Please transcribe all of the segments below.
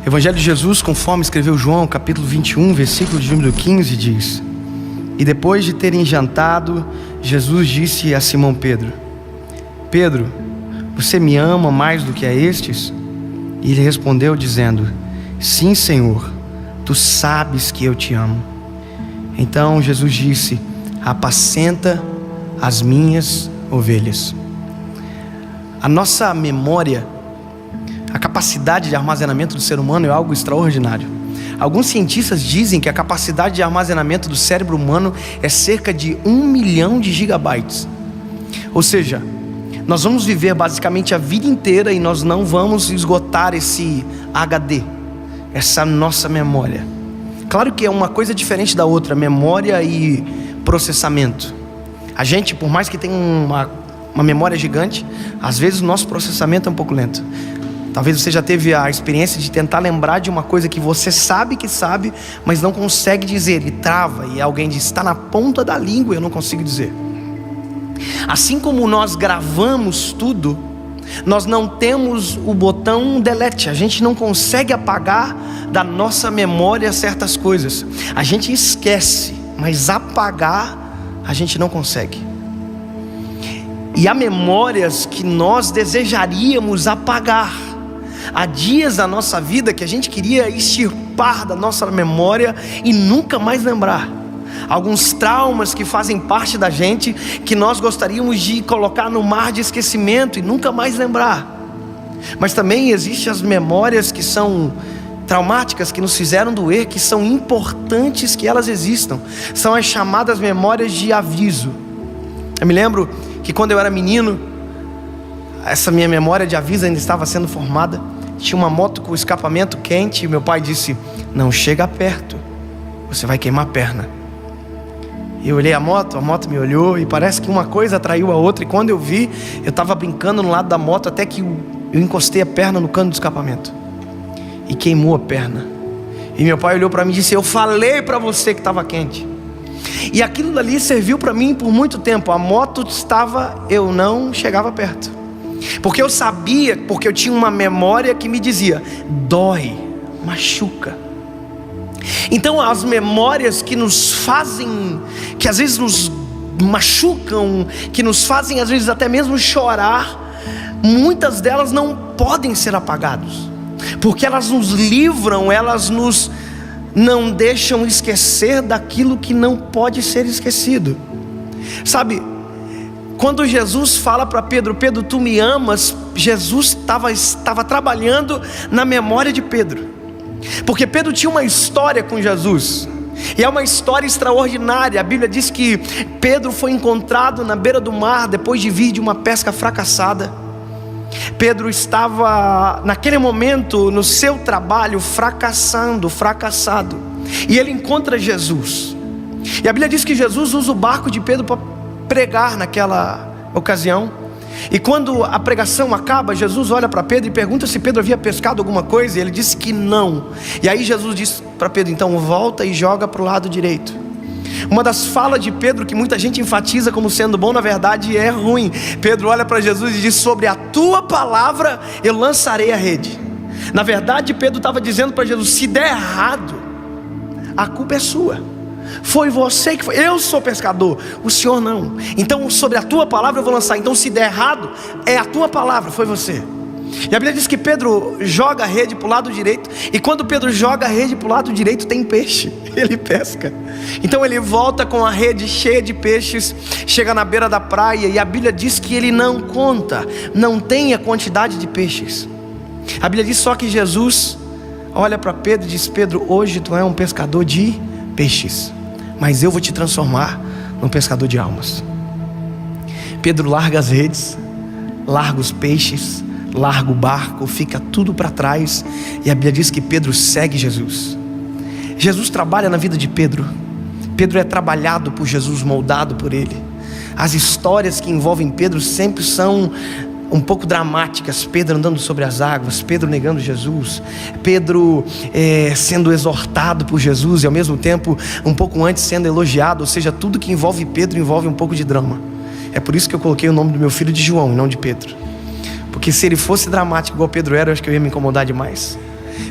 Evangelho de Jesus, conforme escreveu João, capítulo 21, versículo de número 15, diz: E depois de terem jantado, Jesus disse a Simão Pedro: Pedro, você me ama mais do que a estes? E ele respondeu dizendo: Sim, Senhor, tu sabes que eu te amo. Então Jesus disse: Apacenta as minhas ovelhas. A nossa memória, a capacidade de armazenamento do ser humano é algo extraordinário. Alguns cientistas dizem que a capacidade de armazenamento do cérebro humano é cerca de 1 milhão de gigabytes. Ou seja, nós vamos viver basicamente a vida inteira e nós não vamos esgotar esse HD, essa nossa memória. Claro que é uma coisa diferente da outra, memória e processamento. A gente, por mais que tenha uma memória gigante, às vezes o nosso processamento é um pouco lento. Talvez você já teve a experiência de tentar lembrar de uma coisa que você sabe que sabe, mas não consegue dizer, e trava, e alguém diz: está na ponta da língua, eu não consigo dizer. Assim como nós gravamos tudo, nós não temos o botão delete. A gente não consegue apagar da nossa memória certas coisas. A gente esquece, mas apagar a gente não consegue. E há memórias que nós desejaríamos apagar. Há dias da nossa vida que a gente queria extirpar da nossa memória e nunca mais lembrar. Alguns traumas que fazem parte da gente, que nós gostaríamos de colocar no mar de esquecimento e nunca mais lembrar. Mas também existem as memórias que são traumáticas, que nos fizeram doer, que são importantes que elas existam. São as chamadas memórias de aviso. Eu me lembro que quando eu era menino, essa minha memória de aviso ainda estava sendo formada. Tinha uma moto com escapamento quente e meu pai disse: não chega perto, você vai queimar a perna. Eu olhei a moto me olhou, e parece que uma coisa atraiu a outra. E quando eu vi, eu estava brincando no lado da moto, até que eu encostei a perna no cano do escapamento e queimou a perna. E meu pai olhou para mim e disse: eu falei para você que estava quente. E aquilo dali serviu para mim por muito tempo. A moto estava, eu não chegava perto, porque eu sabia, porque eu tinha uma memória que me dizia: dói, machuca. Então as memórias que nos fazem, que às vezes nos machucam, que nos fazem às vezes até mesmo chorar, muitas delas não podem ser apagadas, porque elas nos livram, elas nos não deixam esquecer daquilo que não pode ser esquecido. Sabe, quando Jesus fala para Pedro: Pedro, tu me amas, Jesus estava trabalhando na memória de Pedro, porque Pedro tinha uma história com Jesus, e é uma história extraordinária. A Bíblia diz que Pedro foi encontrado na beira do mar, depois de vir de uma pesca fracassada. Pedro estava naquele momento no seu trabalho fracassado, e ele encontra Jesus, e a Bíblia diz que Jesus usa o barco de Pedro para pregar naquela ocasião. E quando a pregação acaba, Jesus olha para Pedro e pergunta se Pedro havia pescado alguma coisa, e ele disse que não. E aí Jesus disse para Pedro: então volta e joga para o lado direito. Uma das falas de Pedro que muita gente enfatiza como sendo bom, na verdade é ruim. Pedro olha para Jesus e diz: sobre a tua palavra eu lançarei a rede. Na verdade Pedro estava dizendo para Jesus: se der errado, a culpa é sua. Foi você que foi, eu sou pescador, o Senhor não. Então sobre a tua palavra eu vou lançar. Então se der errado, é a tua palavra, foi você. E a Bíblia diz que Pedro joga a rede para o lado direito, e quando Pedro joga a rede para o lado direito tem peixe, ele pesca. Então ele volta com a rede cheia de peixes, chega na beira da praia, e a Bíblia diz que ele não conta, não tem a quantidade de peixes. A Bíblia diz só que Jesus olha para Pedro e diz: Pedro, hoje tu é um pescador de peixes, mas eu vou te transformar num pescador de almas. Pedro larga as redes, larga os peixes, larga o barco, fica tudo para trás, e a Bíblia diz que Pedro segue Jesus. Jesus trabalha na vida de Pedro. Pedro é trabalhado por Jesus, moldado por Ele. As histórias que envolvem Pedro sempre são um pouco dramáticas. Pedro andando sobre as águas, Pedro negando Jesus, Pedro sendo exortado por Jesus, e ao mesmo tempo um pouco antes sendo elogiado. Ou seja, tudo que envolve Pedro envolve um pouco de drama. É por isso que eu coloquei o nome do meu filho de João e não de Pedro, porque se ele fosse dramático igual Pedro era, eu acho que eu ia me incomodar demais.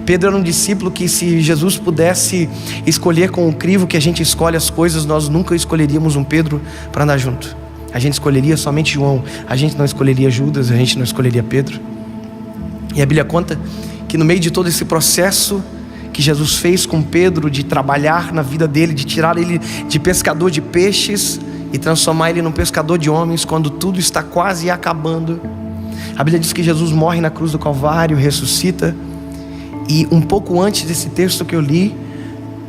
Pedro era um discípulo que, se Jesus pudesse escolher com o crivo que a gente escolhe as coisas, nós nunca escolheríamos um Pedro para andar junto. A gente escolheria somente João, a gente não escolheria Judas, a gente não escolheria Pedro. E a Bíblia conta que no meio de todo esse processo que Jesus fez com Pedro, de trabalhar na vida dele, de tirar ele de pescador de peixes e transformar ele num pescador de homens, quando tudo está quase acabando, a Bíblia diz que Jesus morre na cruz do Calvário, ressuscita. E um pouco antes desse texto que eu li,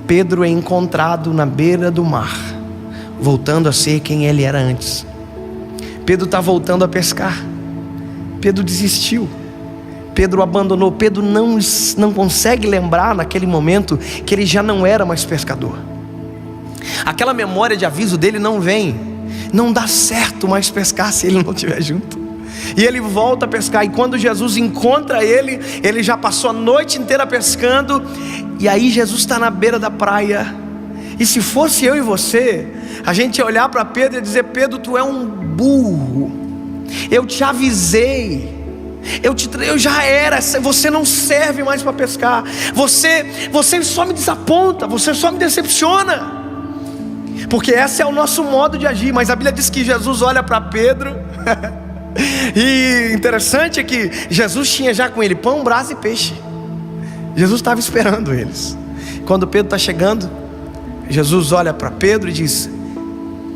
Pedro é encontrado na beira do mar, voltando a ser quem ele era antes. Pedro está voltando a pescar. Pedro desistiu. Pedro abandonou. Pedro não consegue lembrar naquele momento que ele já não era mais pescador. Aquela memória de aviso dele não vem. Não dá certo mais pescar se ele não estiver junto. E ele volta a pescar. E quando Jesus encontra ele, ele já passou a noite inteira pescando. E aí Jesus está na beira da praia. E se fosse eu e você, a gente ia olhar para Pedro e dizer: Pedro, tu é um burro. Eu te avisei. Eu já era. Você não serve mais para pescar. Você só me desaponta. Você só me decepciona. Porque esse é o nosso modo de agir. Mas a Bíblia diz que Jesus olha para Pedro. E interessante é que Jesus tinha já com ele pão, brasa e peixe. Jesus estava esperando eles. Quando Pedro está chegando, Jesus olha para Pedro e diz: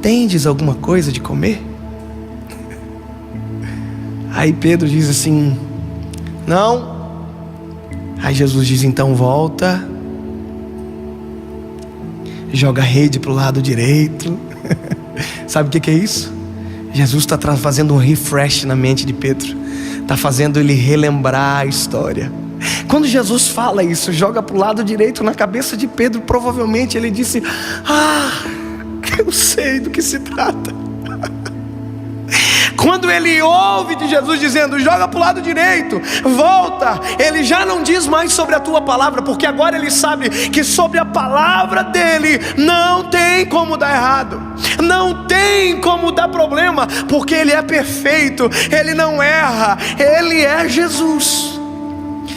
tendes alguma coisa de comer? Aí Pedro diz assim: não. Aí Jesus diz: então volta, joga a rede para o lado direito. Sabe o que é isso? Jesus está fazendo um refresh na mente de Pedro. Está fazendo ele relembrar a história. Quando Jesus fala isso, joga para o lado direito, na cabeça de Pedro, provavelmente ele disse: eu sei do que se trata. Quando ele ouve de Jesus dizendo: joga para o lado direito, volta, ele já não diz mais sobre a tua palavra, porque agora ele sabe que sobre a palavra dele não tem como dar errado, não tem como dar problema, porque ele é perfeito, ele não erra, ele é Jesus.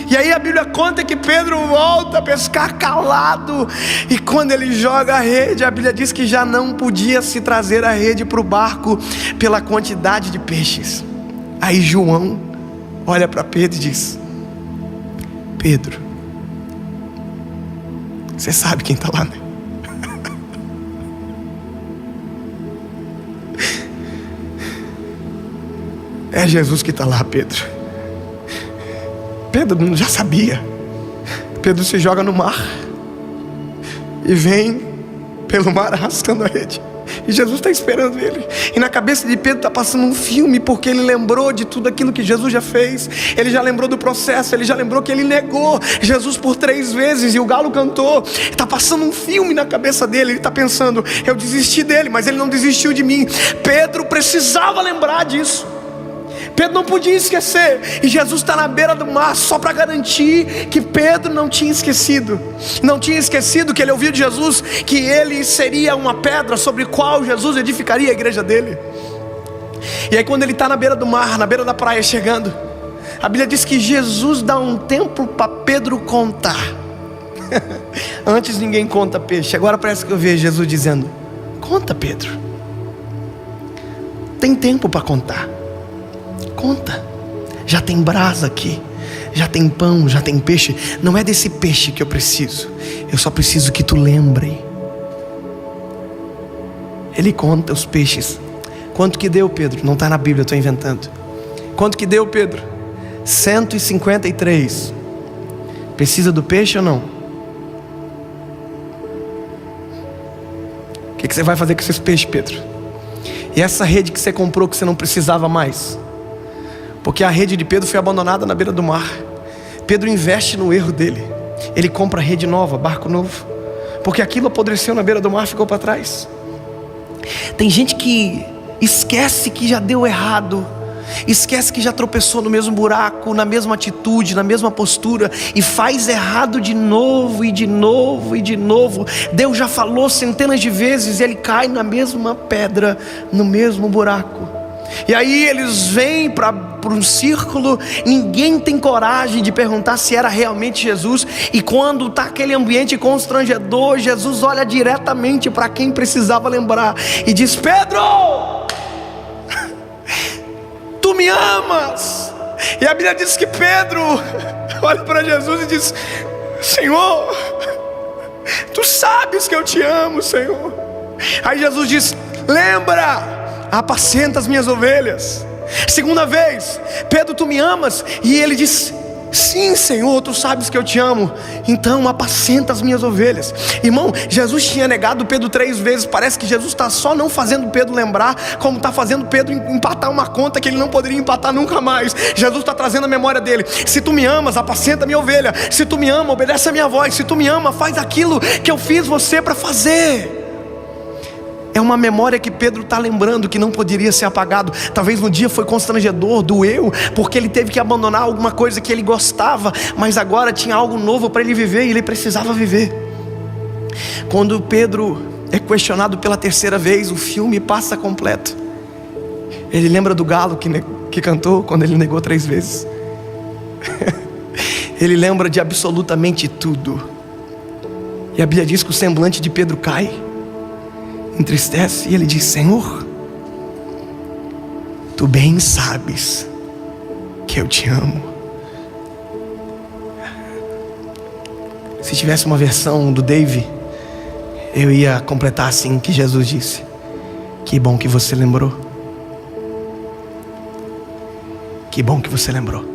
E aí a Bíblia conta que Pedro volta a pescar calado. E quando ele joga a rede, a Bíblia diz que já não podia se trazer a rede para o barco pela quantidade de peixes. Aí João olha para Pedro e diz: Pedro, você sabe quem está lá, né? É Jesus que está lá, Pedro. Pedro já sabia. Pedro se joga no mar e vem pelo mar arrastando a rede. E Jesus está esperando ele. E na cabeça de Pedro está passando um filme, porque ele lembrou de tudo aquilo que Jesus já fez. Ele já lembrou do processo. Ele já lembrou que ele negou Jesus por 3 vezes e o galo cantou. Está passando um filme na cabeça dele. Ele está pensando: eu desisti dele, mas ele não desistiu de mim. Pedro precisava lembrar disso. Pedro não podia esquecer. E Jesus está na beira do mar só para garantir que Pedro não tinha esquecido. Não tinha esquecido que ele ouviu de Jesus que ele seria uma pedra sobre qual Jesus edificaria a igreja dele. E aí quando ele está na beira do mar, na beira da praia chegando, a Bíblia diz que Jesus dá um tempo para Pedro contar. Antes ninguém conta peixe. Agora parece que eu vejo Jesus dizendo: conta, Pedro. Tem tempo para contar. Conta, já tem brasa aqui, já tem pão, já tem peixe. Não é desse peixe que eu preciso, eu só preciso que tu lembre. Ele conta os peixes. Quanto que deu, Pedro? Não está na Bíblia, eu estou inventando. Quanto que deu, Pedro? 153. Precisa do peixe ou não? O que você vai fazer com esses peixes, Pedro? E essa rede que você comprou que você não precisava mais? Porque a rede de Pedro foi abandonada na beira do mar. Pedro investe no erro dele. Ele compra rede nova, barco novo, porque aquilo apodreceu na beira do mar, ficou para trás. Tem gente que esquece que já deu errado, esquece que já tropeçou no mesmo buraco, na mesma atitude, na mesma postura, e faz errado de novo e de novo e de novo. Deus já falou centenas de vezes e ele cai na mesma pedra, no mesmo buraco. E aí eles vêm para por um círculo, ninguém tem coragem de perguntar se era realmente Jesus. E quando está aquele ambiente constrangedor, Jesus olha diretamente para quem precisava lembrar e diz: Pedro, tu me amas? E a Bíblia diz que Pedro olha para Jesus e diz: Senhor, tu sabes que eu te amo, Senhor. Aí Jesus diz: lembra, apacenta as minhas ovelhas. Segunda vez: Pedro, tu me amas? E ele diz: sim, Senhor, tu sabes que eu te amo, então apacenta as minhas ovelhas. Irmão, Jesus tinha negado Pedro 3 vezes. Parece que Jesus está só não fazendo Pedro lembrar, como está fazendo Pedro empatar uma conta que ele não poderia empatar nunca mais. Jesus está trazendo a memória dele: se tu me amas, apacenta a minha ovelha. Se tu me ama, obedece a minha voz. Se tu me ama, faz aquilo que eu fiz você para fazer. É uma memória que Pedro está lembrando, que não poderia ser apagado. Talvez no dia foi constrangedor, doeu, porque ele teve que abandonar alguma coisa que ele gostava, mas agora tinha algo novo para ele viver e ele precisava viver. Quando Pedro é questionado pela 3ª vez, o filme passa completo. Ele lembra do galo que cantou quando ele negou 3 vezes. Ele lembra de absolutamente tudo. E a Bíblia diz que o semblante de Pedro cai, entristece, e ele diz: Senhor, tu bem sabes que eu te amo. Se tivesse uma versão do Dave, eu ia completar assim, que Jesus disse: que bom que você lembrou. Que bom que você lembrou.